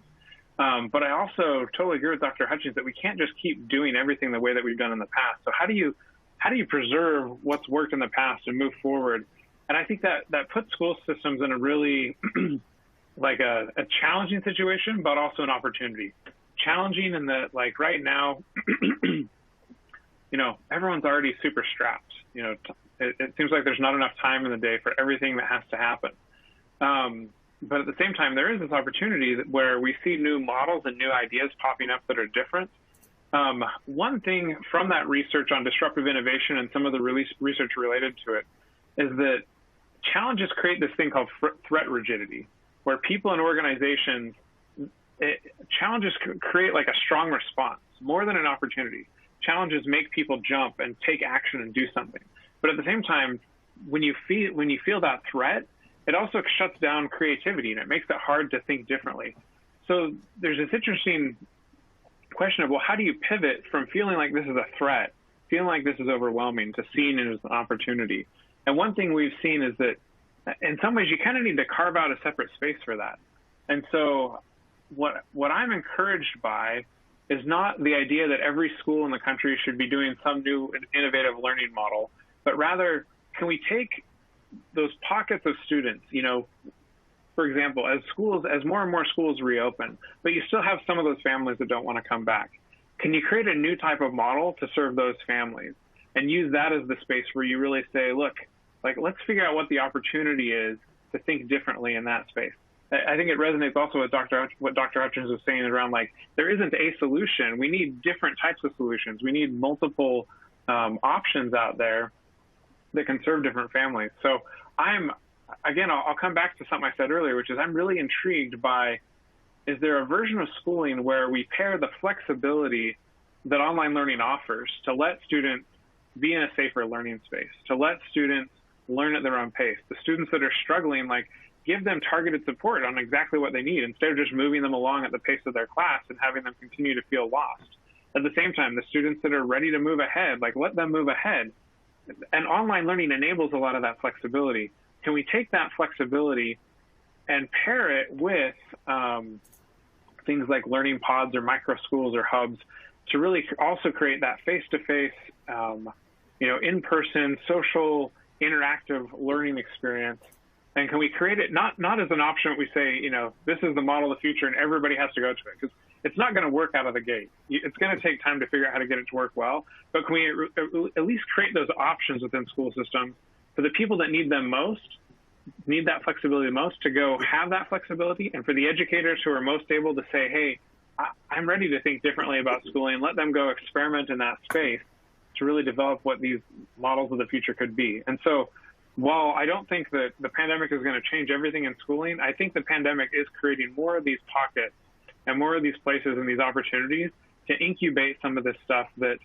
But I also totally agree with Dr. Hutchings that we can't just keep doing everything the way that we've done in the past. So how do you preserve what's worked in the past and move forward? And I think that puts school systems in a really a challenging situation, but also an opportunity. Challenging in that right now, everyone's already super strapped. It seems like there's not enough time in the day for everything that has to happen. But at the same time, there is this opportunity where we see new models and new ideas popping up that are different. One thing from that research on disruptive innovation and some of the research related to it is that challenges create this thing called threat rigidity, where people and organizations, challenges create a strong response more than an opportunity. Challenges make people jump and take action and do something. But at the same time, when you feel that threat, it also shuts down creativity and it makes it hard to think differently. So there's this interesting question of, how do you pivot from feeling like this is a threat, feeling like this is overwhelming, to seeing it as an opportunity? And one thing we've seen is that in some ways you kind of need to carve out a separate space for that. And so what I'm encouraged by is not the idea that every school in the country should be doing some new innovative learning model, but rather, can we take those pockets of students, for example, as more and more schools reopen, but you still have some of those families that don't want to come back. Can you create a new type of model to serve those families and use that as the space where you really say, look, let's figure out what the opportunity is to think differently in that space. I think it resonates also with what Dr. Hutchings was saying around there isn't a solution. We need different types of solutions. We need multiple options out there that can serve different families. So I'll come back to something I said earlier, which is I'm really intrigued by, is there a version of schooling where we pair the flexibility that online learning offers to let students be in a safer learning space, to let students learn at their own pace. The students that are struggling, give them targeted support on exactly what they need instead of just moving them along at the pace of their class and having them continue to feel lost. At the same time, the students that are ready to move ahead, let them move ahead. And online learning enables a lot of that flexibility. Can we take that flexibility and pair it with things like learning pods or micro schools or hubs to really also create that face-to-face, in-person, social, interactive learning experience And can we create it not as an option that we say, you know, this is the model of the future and everybody has to go to it? Because it's not going to work out of the gate. It's going to take time to figure out how to get it to work well. But can we at least create those options within school systems for the people that need them most, need that flexibility most, to go have that flexibility, and for the educators who are most able to say, hey, I'm ready to think differently about schooling, and let them go experiment in that space to really develop what these models of the future could be. And so while I don't think that the pandemic is going to change everything in schooling, I think the pandemic is creating more of these pockets and more of these places and these opportunities to incubate some of this stuff that,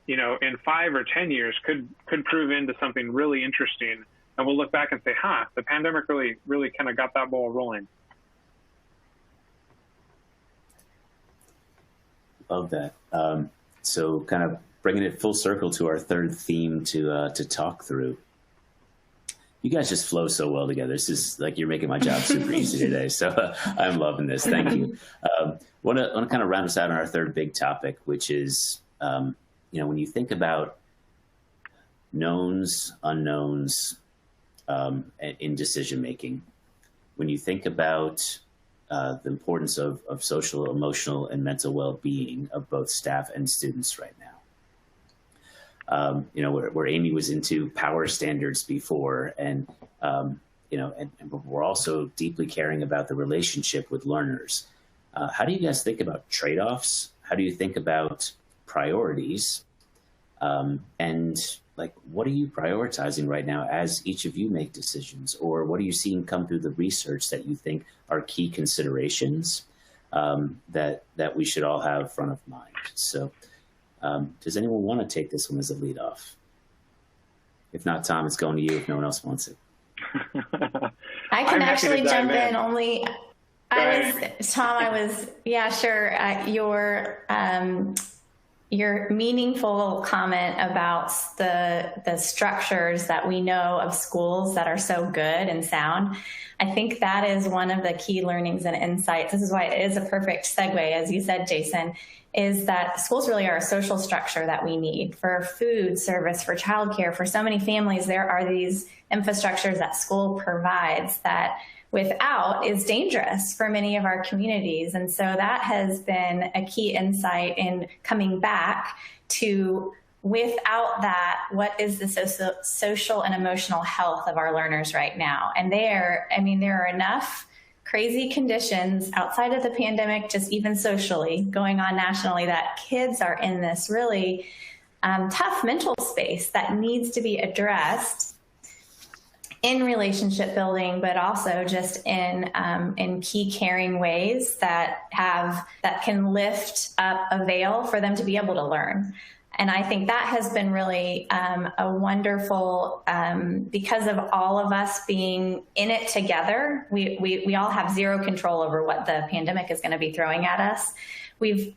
you know, in 5 or 10 years could prove into something really interesting. And we'll look back and say, the pandemic really kind of got that ball rolling. Love that. So kind of bringing it full circle to our third theme to talk through. You guys just flow so well together. This is like you're making my job super easy today. So I'm loving this. Thank you. Want to kind of round us out on our third big topic, which is, you know, when you think about knowns, unknowns in decision making, when you think about the importance of social, emotional, and mental well-being of both staff and students right now. You know, where Amy was into power standards before, and you know, and we're also deeply caring about the relationship with learners. How do you guys think about trade-offs? How do you think about priorities? And like, what are you prioritizing right now as each of you make decisions, or what are you seeing come through the research that you think are key considerations that we should all have front of mind? So. Does anyone want to take this one as a lead off? If not, Tom, it's going to you if no one else wants it. I can actually jump in. Yeah, sure. Your meaningful comment about the structures that we know of schools that are so good and sound, I think that is one of the key learnings and insights. This is why it is a perfect segue, as you said, Jason, is that schools really are a social structure that we need for food service, for childcare, for so many families. There are these infrastructures that school provides that without is dangerous for many of our communities. And so that has been a key insight in coming back to, without that, what is the social and emotional health of our learners right now? And there are enough crazy conditions outside of the pandemic, just even socially going on nationally, that kids are in this really tough mental space that needs to be addressed in relationship building, but also just in key caring ways that can lift up a veil for them to be able to learn. And I think that has been really a wonderful, because of all of us being in it together, we all have zero control over what the pandemic is going to be throwing at us.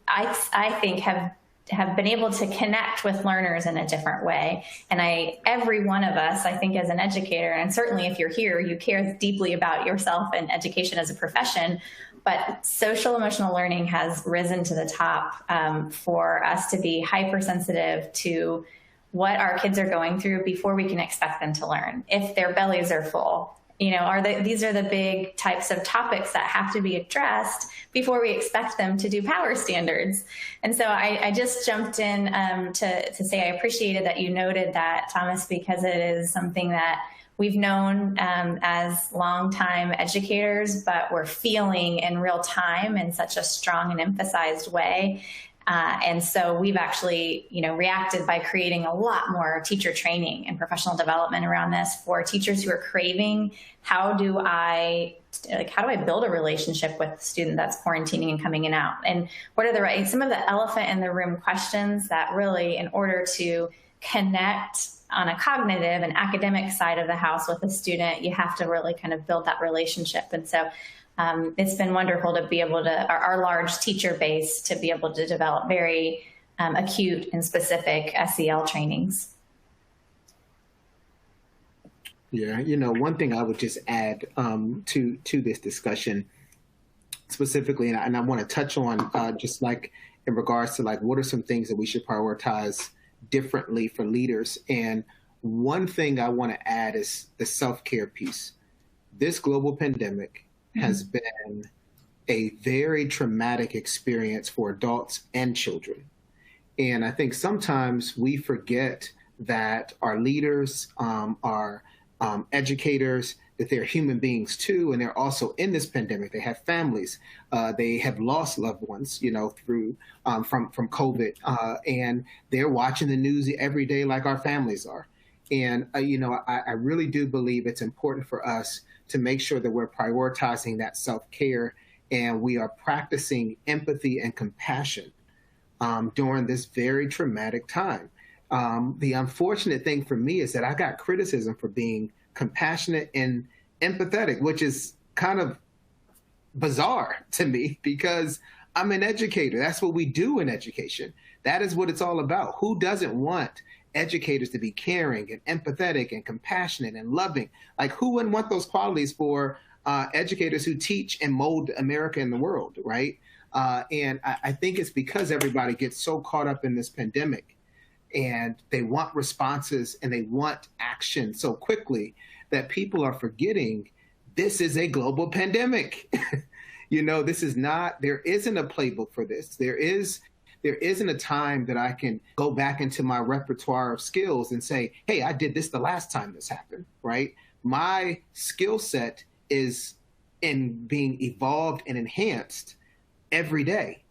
I think, have been able to connect with learners in a different way. And every one of us, I think, as an educator, and certainly if you're here, you care deeply about yourself and education as a profession, but social emotional learning has risen to the top for us to be hypersensitive to what our kids are going through before we can expect them to learn. If their bellies are full, you know, these are the big types of topics that have to be addressed before we expect them to do power standards. And so I just jumped in to say I appreciated that you noted that, Thomas, because it is something that we've known as longtime educators, but we're feeling in real time in such a strong and emphasized way. And so we've actually, reacted by creating a lot more teacher training and professional development around this for teachers who are craving, how do I build a relationship with a student that's quarantining and coming in and out? And what are some of the elephant in the room questions that really, in order to connect on a cognitive and academic side of the house with a student, you have to really kind of build that relationship. And so it's been wonderful to be able to, our large teacher base, to be able to develop very acute and specific SEL trainings. Yeah, one thing I would just add to this discussion specifically, and I want to touch on just like in regards to like what are some things that we should prioritize differently for leaders. And one thing I want to add is the self-care piece. this global pandemic has been a very traumatic experience for adults and children. And I think sometimes we forget that our leaders, our educators, that they're human beings too, and they're also in this pandemic. They have families, they have lost loved ones, through from COVID, and they're watching the news every day like our families are. And I really do believe it's important for us to make sure that we're prioritizing that self-care and we are practicing empathy and compassion during this very traumatic time. The unfortunate thing for me is that I got criticism for being compassionate and empathetic, which is kind of bizarre to me because I'm an educator. That's what we do in education. That is what it's all about. Who doesn't want educators to be caring and empathetic and compassionate and loving? Like, who wouldn't want those qualities for educators who teach and mold America and the world, right? And I think it's because everybody gets so caught up in this pandemic and they want responses and they want action so quickly that people are forgetting this is a global pandemic. This is not, there isn't a playbook for this. There isn't a time that I can go back into my repertoire of skills and say, hey, I did this the last time this happened, right? My skill set is in being evolved and enhanced every day.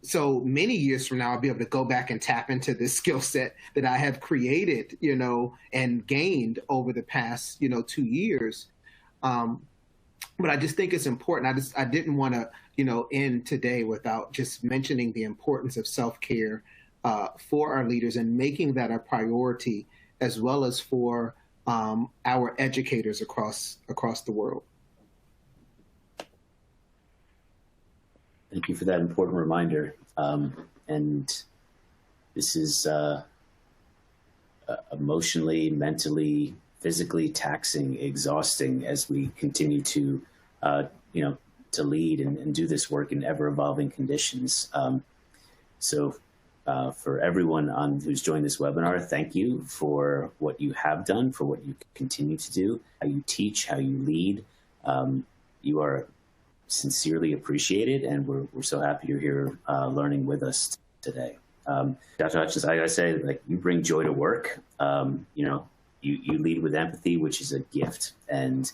So many years from now, I'll be able to go back and tap into this skill set that I have created, and gained over the past, 2 years. But I just think it's important. I didn't want to, end today without just mentioning the importance of self-care for our leaders and making that a priority, as well as for our educators across the world. Thank you for that important reminder. And this is emotionally, mentally, physically taxing, exhausting as we continue to, to lead and do this work in ever-evolving conditions. So for everyone who's joined this webinar, thank you for what you have done, for what you continue to do, how you teach, how you lead. You are sincerely appreciated, and we're so happy you're here learning with us today. Dr. Hutchings, I gotta say, like, you bring joy to work. You lead with empathy, which is a gift, and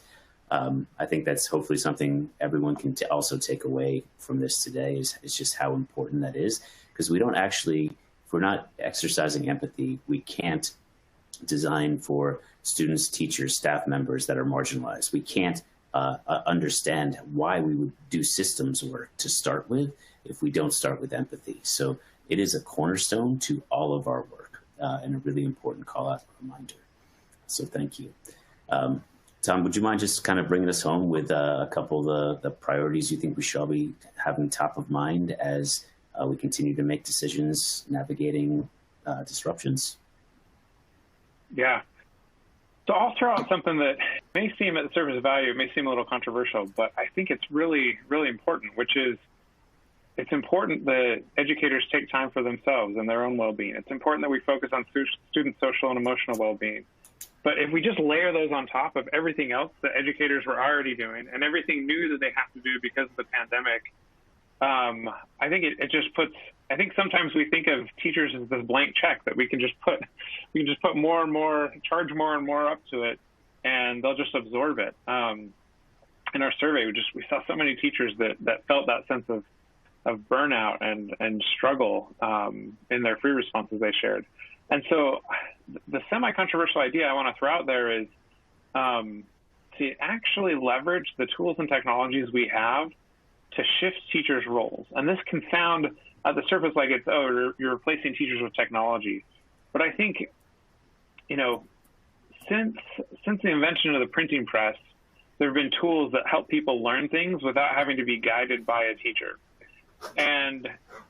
I think that's hopefully something everyone can also take away from this today is just how important that is, because we don't actually, if we're not exercising empathy, we can't design for students, teachers, staff members that are marginalized. We can't understand why we would do systems work to start with if we don't start with empathy. So it is a cornerstone to all of our work and a really important call-out reminder. So thank you. Tom, would you mind just kind of bringing us home with a couple of the priorities you think we shall be having top of mind as we continue to make decisions navigating disruptions? Yeah. So I'll throw out something that may seem at the surface value, it may seem a little controversial, but I think it's really, really important, which is it's important that educators take time for themselves and their own well-being. It's important that we focus on student social and emotional well-being. But if we just layer those on top of everything else that educators were already doing and everything new that they have to do because of the pandemic, I think it just puts, I think sometimes we think of teachers as this blank check that we can just put more and more, charge more and more up to it, and they'll just absorb it. In our survey, we saw so many teachers that felt that sense of burnout and struggle in their free responses they shared. And so the semi-controversial idea I want to throw out there is to actually leverage the tools and technologies we have to shift teachers' roles. And this can sound at the surface like it's, oh, you're replacing teachers with technology. But I think, since the invention of the printing press, there have been tools that help people learn things without having to be guided by a teacher. And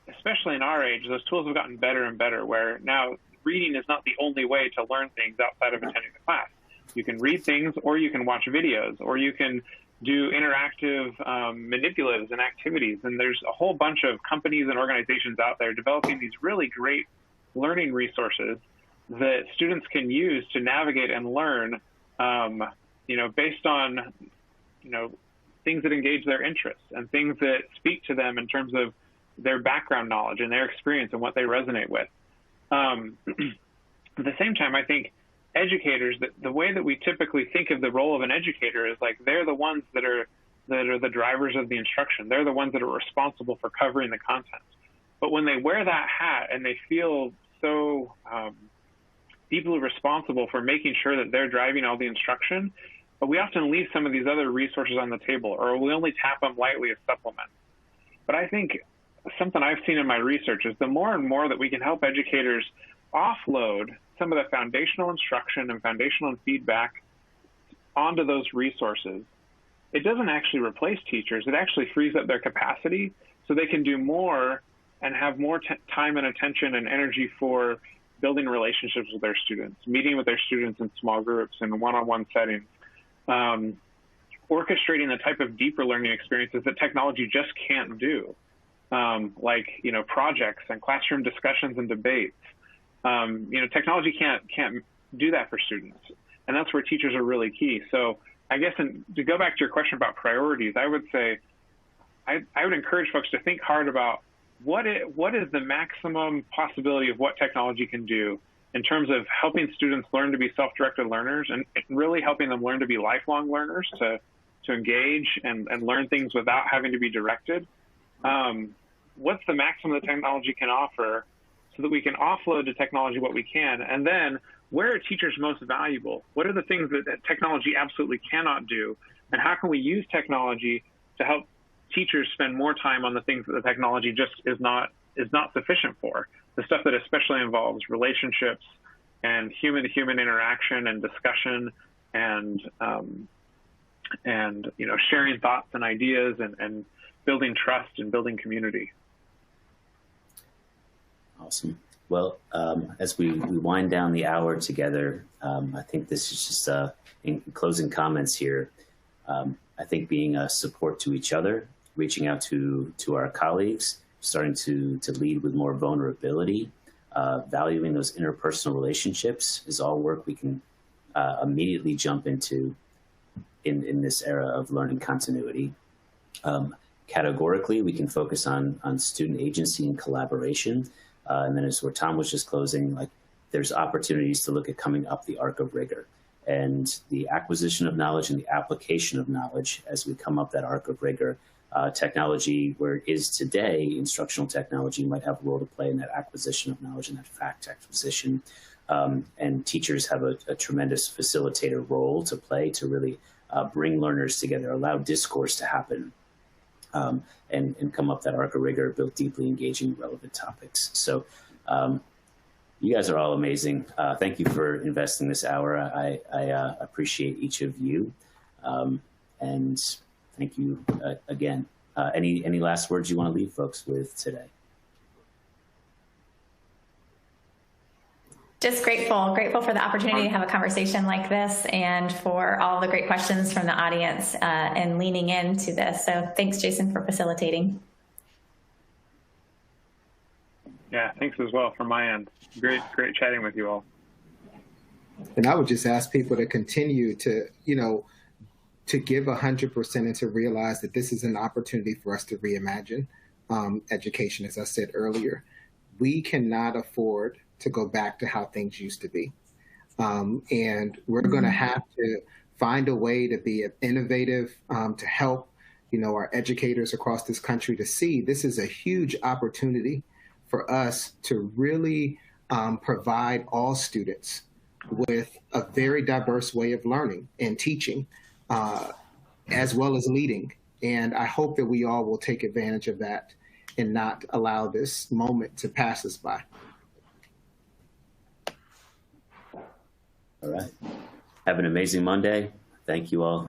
especially in our age, those tools have gotten better and better, where now reading is not the only way to learn things outside of attending the class. You can read things, or you can watch videos, or you can do interactive manipulatives and activities. And there's a whole bunch of companies and organizations out there developing these really great learning resources that students can use to navigate and learn, based on things that engage their interests and things that speak to them in terms of their background knowledge and their experience and what they resonate with. At the same time, I think educators, the way that we typically think of the role of an educator is like they're the ones that are the drivers of the instruction. They're the ones that are responsible for covering the content. But when they wear that hat and they feel so deeply responsible for making sure that they're driving all the instruction, but we often leave some of these other resources on the table, or we only tap them lightly as supplements. But I think something I've seen in my research is the more and more that we can help educators offload some of the foundational instruction and foundational feedback onto those resources, it doesn't actually replace teachers. It actually frees up their capacity so they can do more and have more time and attention and energy for building relationships with their students, meeting with their students in small groups and one-on-one settings, orchestrating the type of deeper learning experiences that technology just can't do, like projects and classroom discussions and debates. Technology can't do that for students, and that's where teachers are really key. So I guess to go back to your question about priorities, I would say I would encourage folks to think hard about what is the maximum possibility of what technology can do in terms of helping students learn to be self-directed learners and really helping them learn to be lifelong learners, to engage and learn things without having to be directed. What's the maximum that technology can offer so that we can offload to technology what we can? And then where are teachers most valuable? What are the things that technology absolutely cannot do? And how can we use technology to help teachers spend more time on the things that the technology just is not sufficient for? The stuff that especially involves relationships and human-to-human interaction and discussion and sharing thoughts and ideas and building trust and building community. Awesome. Well, as we wind down the hour together, I think this is just in closing comments here. I think being a support to each other, reaching out to our colleagues, starting to lead with more vulnerability, valuing those interpersonal relationships is all work we can immediately jump into in this era of learning continuity. Categorically, we can focus on student agency and collaboration. And then as where Tom was just closing, like there's opportunities to look at coming up the arc of rigor and the acquisition of knowledge and the application of knowledge as we come up that arc of rigor. Technology, where it is today, instructional technology might have a role to play in that acquisition of knowledge and that fact acquisition. And teachers have a tremendous facilitator role to play to really bring learners together, allow discourse to happen, and come up that arc of rigor, build deeply engaging, relevant topics. So you guys are all amazing. Thank you for investing this hour. I appreciate each of you. And thank you again. Any last words you want to leave folks with today? Just grateful for the opportunity to have a conversation like this and for all the great questions from the audience and leaning into this. So thanks, Jason, for facilitating. Yeah, thanks as well from my end. Great chatting with you all. And I would just ask people to continue to, to give 100% and to realize that this is an opportunity for us to reimagine education. As I said earlier, we cannot afford to go back to how things used to be. And we're going to have to find a way to be innovative, to help, our educators across this country to see this is a huge opportunity for us to really provide all students with a very diverse way of learning and teaching, as well as leading. And I hope that we all will take advantage of that and not allow this moment to pass us by. All right. Have an amazing Monday. Thank you all.